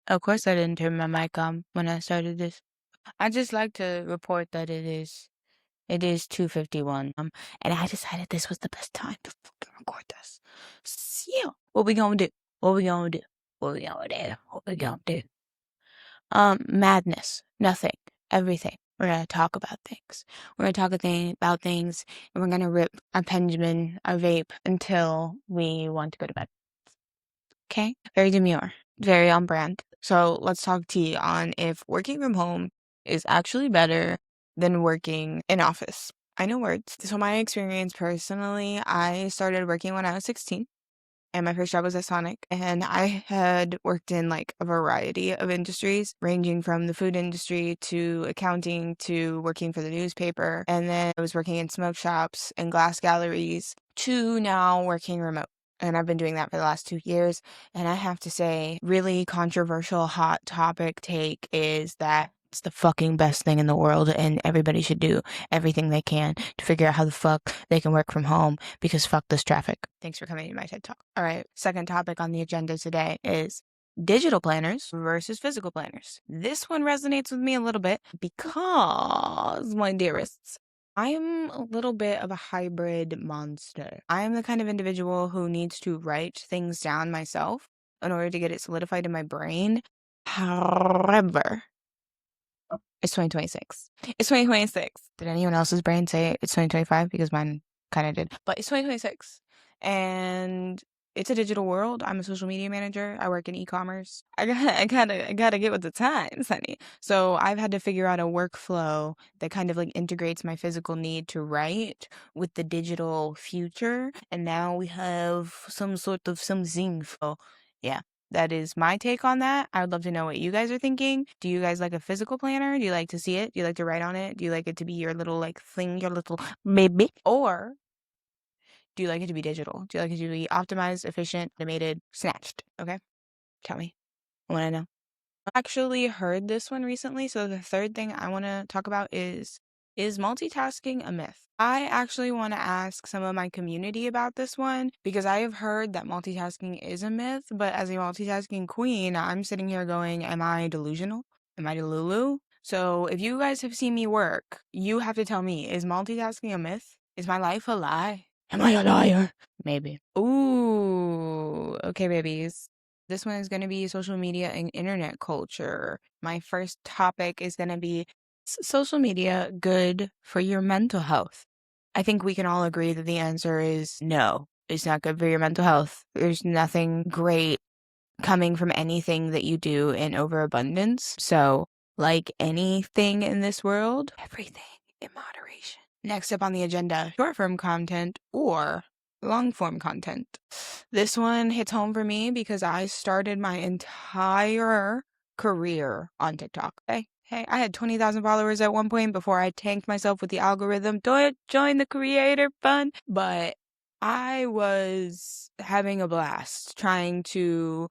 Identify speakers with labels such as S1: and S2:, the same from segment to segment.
S1: Of course, I didn't turn my mic on when I started this. I just like to report that it is 2:51. And I decided this was the best time to fucking record this. So, yeah, what we gonna do? What we gonna do? What we gonna do? What we gonna do? Madness, nothing, everything. We're gonna talk about things. We're gonna talk about things, and we're gonna rip our Benjamin, our vape, until we want to go to bed. Okay? Very demure, very on brand. So let's talk tea on if working from home is actually better than working in office. I know words. So my experience personally, I started working when I was 16. And my first job was at Sonic. And I had worked in like a variety of industries, ranging from the food industry to accounting to working for the newspaper. And then I was working in smoke shops and glass galleries to now working remote. And I've been doing that for the last 2 years. And I have to say, really controversial hot topic take is that it's the fucking best thing in the world, and everybody should do everything they can to figure out how the fuck they can work from home because fuck this traffic. Thanks for coming to my TED Talk. All right, second topic on the agenda today is digital planners versus physical planners. This one resonates with me a little bit because, my dearests, I am a little bit of a hybrid monster. I am the kind of individual who needs to write things down myself in order to get it solidified in my brain. However, it's 2026. It's 2026. Did anyone else's brain say it's 2025? Because mine kind of did. But it's 2026. And it's a digital world. I'm a social media manager. I work in e-commerce. I gotta get with the times, honey. So I've had to figure out a workflow that kind of like integrates my physical need to write with the digital future. And now we have some sort of something. So yeah. That is my take on that. I would love to know what you guys are thinking. Do you guys like a physical planner? Do you like to see it? Do you like to write on it? Do you like it to be your little like thing, your little baby? Or do you like it to be digital? Do you like it to be optimized, efficient, automated, snatched? Okay? Tell me. I want to know. I actually heard this one recently. So the third thing I want to talk about is multitasking a myth? I actually want to ask some of my community about this one because I have heard that multitasking is a myth, but as a multitasking queen, I'm sitting here going, am I delusional? Am I delulu? So if you guys have seen me work, you have to tell me, is multitasking a myth? Is my life a lie? Am I a liar? Maybe. Ooh, okay, babies. This one is going to be social media and internet culture. My first topic is going to be social media good for your mental health? I think we can all agree that the answer is no. It's not good for your mental health. There's nothing great coming from anything that you do in overabundance. So, like anything in this world, everything in moderation. Next up on the agenda, short form content or long form content. This one hits home for me because I started my entire career on TikTok. Hey, I had 20,000 followers at one point before I tanked myself with the algorithm. Don't join the creator fund. But I was having a blast trying to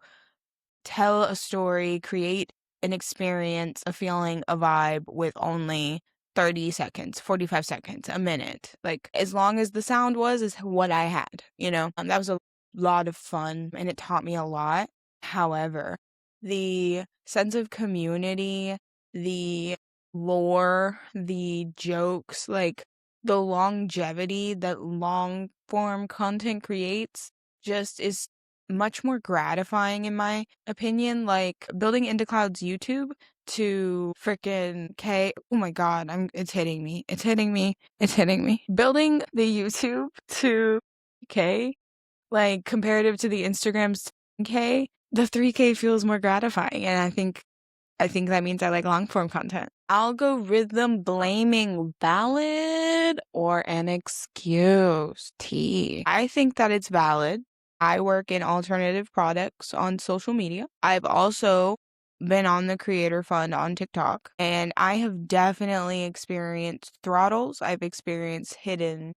S1: tell a story, create an experience, a feeling, a vibe with only 30 seconds, 45 seconds, a minute. Like, as long as the sound was, is what I had, you know? That was a lot of fun and it taught me a lot. However, the sense of community, the lore, the jokes, like the longevity that long form content creates just is much more gratifying in my opinion. Like building Into Cloud's YouTube to freaking K. Oh my god, it's hitting me. It's hitting me. It's hitting me. Building the YouTube to K, like comparative to the Instagram's K, the 3K feels more gratifying, and I think that means I like long form content. Algorithm blaming valid or an excuse? T. I think that it's valid. I work in alternative products on social media. I've also been on the creator fund on TikTok, and I have definitely experienced throttles. I've experienced hidden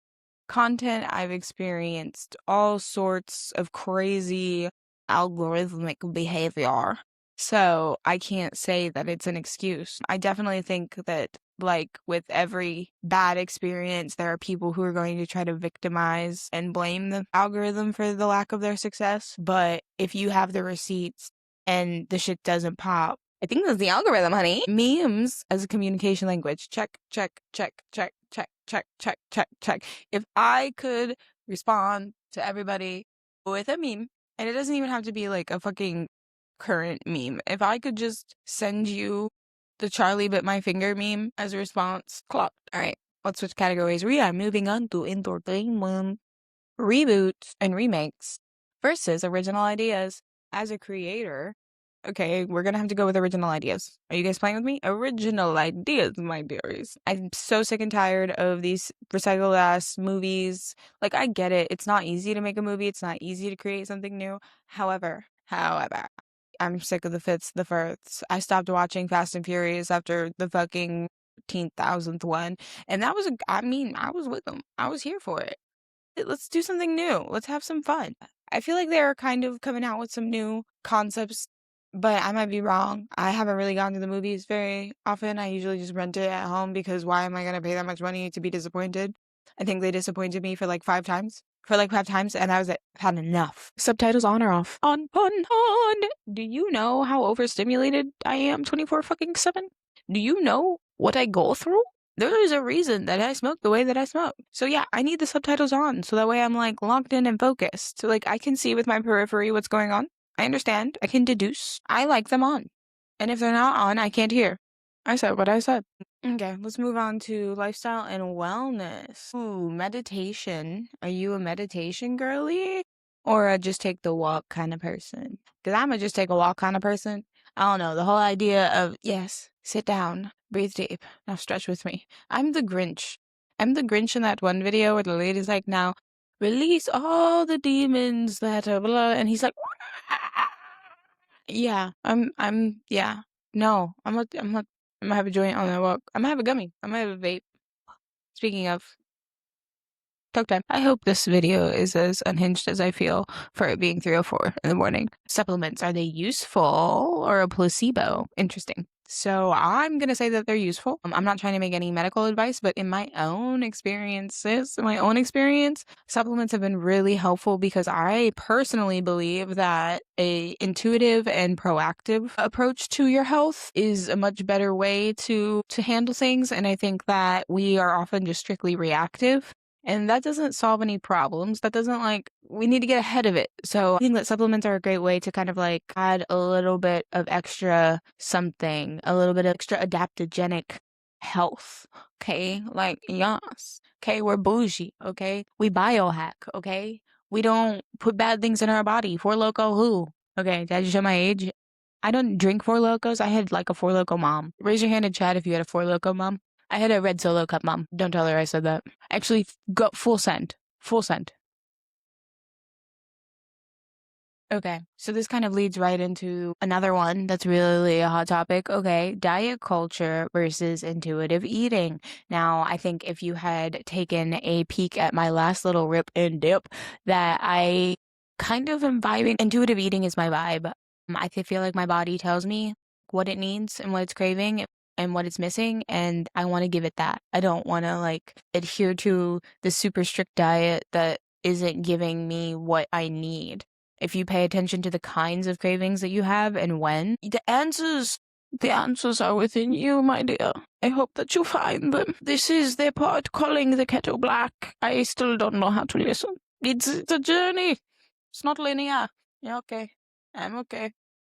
S1: content. I've experienced all sorts of crazy algorithmic behavior. So I can't say that it's an excuse. I definitely think that, like with every bad experience, there are people who are going to try to victimize and blame the algorithm for the lack of their success. But if you have the receipts, and the shit doesn't pop. I think that's the algorithm, honey. Memes as a communication language. Check, check, check, check, check, check, check, check, check. If I could respond to everybody with a meme, and it doesn't even have to be like a fucking current meme. If I could just send you the Charlie bit my finger meme as a response, clocked. All right, let's switch categories. We are moving on to entertainment, reboots, and remakes versus original ideas. As a creator, okay, we're gonna have to go with original ideas. Are you guys playing with me? Original ideas, my dearies. I'm so sick and tired of these recycled ass movies. Like, I get it. It's not easy to make a movie. It's not easy to create something new. However, I'm sick of the fits, the firsts. I stopped watching Fast and Furious after the fucking 10,000th one. And that was, I mean, I was with them. I was here for it. Let's do something new. Let's have some fun. I feel like they're kind of coming out with some new concepts, but I might be wrong. I haven't really gone to the movies very often. I usually just rent it at home because why am I going to pay that much money to be disappointed? I think they disappointed me for like 5 times. And I was like, I've had enough. Subtitles on or off? On. Do you know how overstimulated I am 24 fucking 7? Do you know what I go through? There is a reason that I smoke the way that I smoke. So yeah, I need the subtitles on so that way I'm like locked in and focused. So like I can see with my periphery what's going on. I understand. I can deduce. I like them on. And if they're not on, I can't hear. I said what I said. Okay, let's move on to lifestyle and wellness. Ooh, meditation. Are you a meditation girly? Or a just take the walk kind of person? Because I'm a just take a walk kind of person. I don't know. The whole idea of, yes, sit down, breathe deep, now stretch with me. I'm the Grinch. I'm the Grinch in that one video where the lady's like, now release all the demons that are blah, and he's like, yeah, yeah. No, I'm gonna have a joint on that walk. I'm gonna have a gummy. I'm gonna have a vape. Speaking of, talk time. I hope this video is as unhinged as I feel for it being 3:04 in the morning. Supplements, are they useful or a placebo? Interesting. So I'm going to say that they're useful. I'm not trying to make any medical advice, but in my own experiences, supplements have been really helpful because I personally believe that a intuitive and proactive approach to your health is a much better way to handle things. And I think that we are often just strictly reactive. And that doesn't solve any problems. That doesn't we need to get ahead of it. So I think that supplements are a great way to kind of like add a little bit of extra something, a little bit of extra adaptogenic health. Okay. Like, yes. Okay. We're bougie. Okay. We biohack. Okay. We don't put bad things in our body. Four Loko who? Okay. Did I just show my age? I don't drink Four Lokos. I had like a Four Loko mom. Raise your hand in chat if you had a Four Loko mom. I had a red Solo cup, mom. Don't tell her I said that. Actually, go full send. Full send. Okay, so this kind of leads right into another one that's really a hot topic. Okay, diet culture versus intuitive eating. Now, I think if you had taken a peek at my last little rip and dip, that I kind of am vibing. Intuitive eating is my vibe. I feel like my body tells me what it needs and what it's craving and what it's missing, and I want to give it that. I don't want to adhere to the super strict diet that isn't giving me what I need. If you pay attention to the kinds of cravings that you have and when, the answers are within you, my dear. I hope that you find them. This is the part calling the kettle black. I still don't know how to listen. It's a journey. It's not linear. Yeah, okay. I'm okay.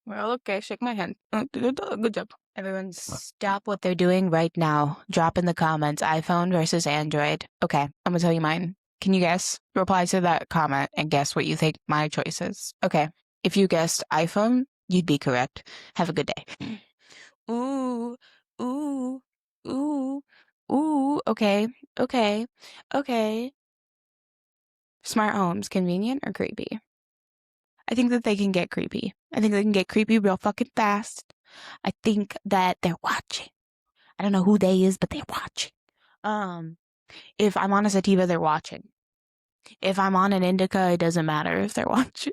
S1: Well, okay. Shake my hand. Good job. Everyone stop what they're doing right now. Drop in the comments, iPhone versus Android. Okay, I'm gonna tell you mine. Can you guess? Reply to that comment and guess what you think my choice is. Okay, if you guessed iPhone, you'd be correct. Have a good day. Ooh, ooh, ooh, ooh. Okay. Smart homes, convenient or creepy? I think that they can get creepy. I think they can get creepy real fucking fast. I think that they're watching. I don't know who they is, but they're watching. If I'm on a sativa, they're watching. If I'm on an indica, it doesn't matter if they're watching.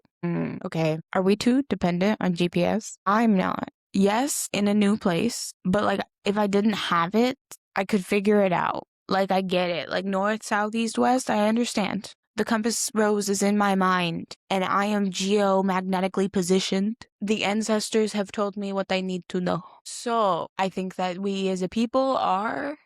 S1: Okay. Are we too dependent on GPS? I'm not. Yes, in a new place, but if I didn't have it, I could figure it out. I get it. North, south, east, west, I understand. The compass rose is in my mind, and I am geomagnetically positioned. The ancestors have told me what I need to know. So I think that we as a people are,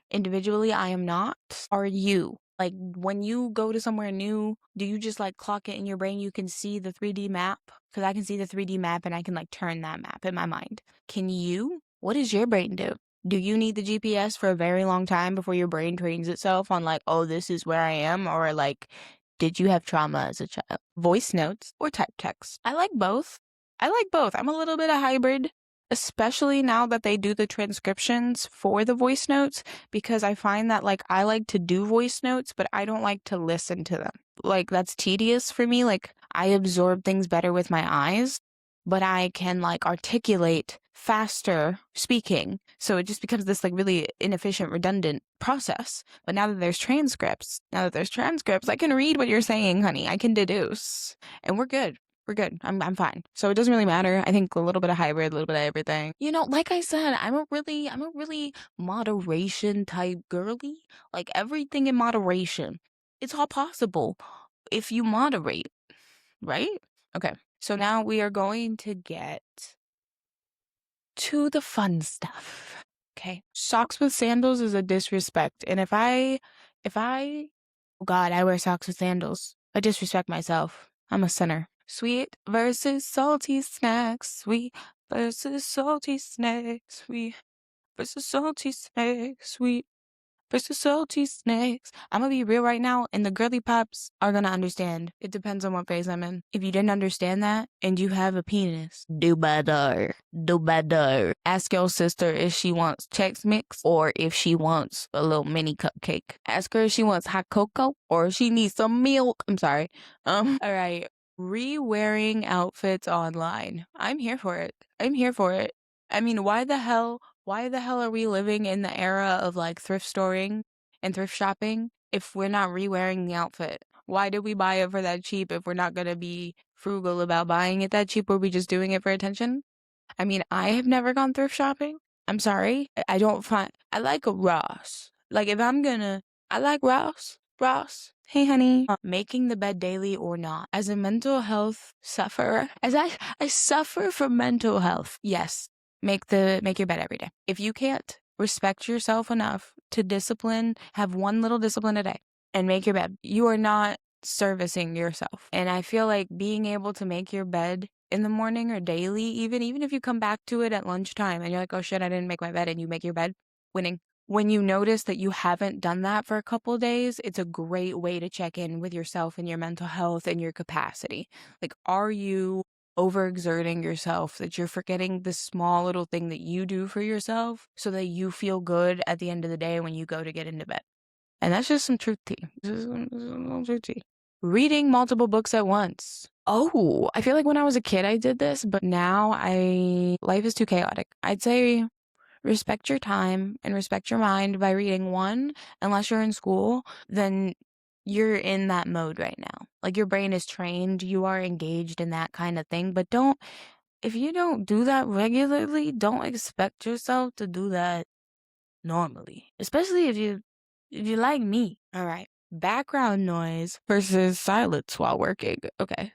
S1: individually, I am not. Are you? Like, when you go to somewhere new, do you just like clock it in your brain? You can see the 3D map? Because I can see the 3D map and I can like turn that map in my mind. Can you? What does your brain do? Do you need the GPS for a very long time before your brain trains itself on like, oh, this is where I am? Or like, did you have trauma as a child? Voice notes or type text? I like both. I'm a little bit of hybrid, especially now that they do the transcriptions for the voice notes, because I find that like I like to do voice notes, but I don't like to listen to them. Like, that's tedious for me. Like, I absorb things better with my eyes, but I can like articulate faster speaking. So it just becomes this like really inefficient, redundant process. But now that there's transcripts, I can read what you're saying, honey. I can deduce. And we're good. We're good. I'm fine. So it doesn't really matter. I think a little bit of hybrid, a little bit of everything. You know, like I said, I'm a really moderation type girly. Like, everything in moderation. It's all possible if you moderate, right? Okay. So now we are going to get to the fun stuff. Okay. Socks with sandals is a disrespect. And oh God, I wear socks with sandals. I disrespect myself. I'm a sinner. Sweet versus salty snacks. Sweet versus salty snacks. Sweet versus salty snacks. Sweet versus salty snakes. I'm gonna be real right now, and the girly pops are gonna understand. It depends on what phase I'm in. If you didn't understand that and you have a penis, do better. Do better. Ask your sister if she wants Chex Mix or if she wants a little mini cupcake. Ask her if she wants hot cocoa or if she needs some milk. I'm sorry. All right. Re-wearing outfits online. I'm here for it. I mean, why the hell are we living in the era of like thrift storing and thrift shopping if we're not re-wearing the outfit? Why did we buy it for that cheap if we're not gonna be frugal about buying it that cheap? Were we just doing it for attention? I mean, I have never gone thrift shopping. I'm sorry. I don't find, I like a Ross. Like, if I'm gonna, I like Ross. Ross. Hey, honey. Making the bed daily or not. As a mental health sufferer, I suffer from mental health. Yes. Make your bed every day. If you can't respect yourself enough to have one little discipline a day and make your bed, you are not servicing yourself. And I feel like being able to make your bed in the morning or daily, even if you come back to it at lunchtime and you're like, oh shit, I didn't make my bed, and you make your bed, winning. When you notice that you haven't done that for a couple days, it's a great way to check in with yourself and your mental health and your capacity. Like, are you overexerting yourself that you're forgetting the small little thing that you do for yourself so that you feel good at the end of the day when you go to get into bed? And that's just some truth tea. Reading multiple books at once. Oh, I feel like when I was a kid I did this, but now life is too chaotic. I'd say respect your time and respect your mind by reading one. Unless you're in school, then you're in that mode right now. Like, your brain is trained, you are engaged in that kind of thing. But if you don't do that regularly, don't expect yourself to do that normally. Especially if you like me. All right. Background noise versus silence while working. Okay.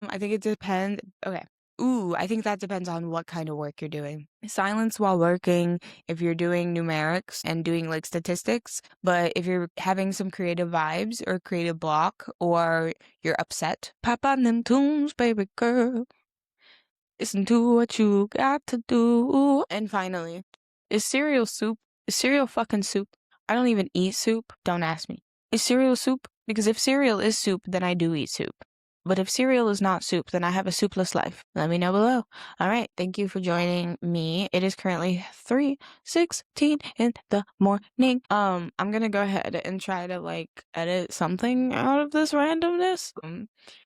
S1: I think it depends. Okay. Ooh, I think that depends on what kind of work you're doing. Silence while working, if you're doing numerics and doing like statistics, but if you're having some creative vibes or creative block or you're upset, pop on them tunes, baby girl. Listen to what you got to do. And finally, is cereal soup? Is cereal fucking soup? I don't even eat soup. Don't ask me. Is cereal soup? Because if cereal is soup, then I do eat soup. But if cereal is not soup, then I have a soupless life. Let me know below. All right. Thank you for joining me. It is currently 3:16 in the morning. I'm going to go ahead and try to like edit something out of this randomness.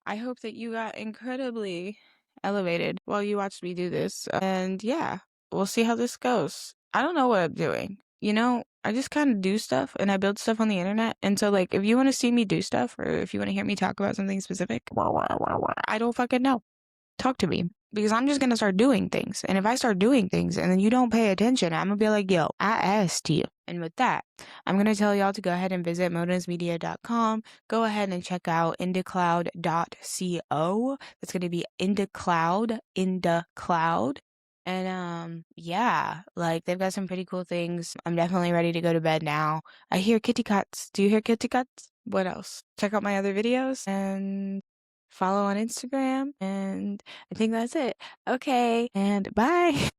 S1: I hope that you got incredibly elevated while you watched me do this. And yeah, we'll see how this goes. I don't know what I'm doing. I just kind of do stuff and I build stuff on the internet. And so, like, if you want to see me do stuff or if you want to hear me talk about something specific, I don't fucking know. Talk to me. because I'm just gonna start doing things. And if I start doing things and then you don't pay attention, I'm gonna be like, yo, I asked you. And with that, I'm gonna tell y'all to go ahead and visit modemsmedia.com. Go ahead and check out indacloud.co. That's gonna be indacloud. And yeah, like they've got some pretty cool things. I'm definitely ready to go to bed now. I hear kitty cats. Do you hear kitty cats? What else? Check out my other videos and follow on Instagram. And I think that's it. Okay, and bye.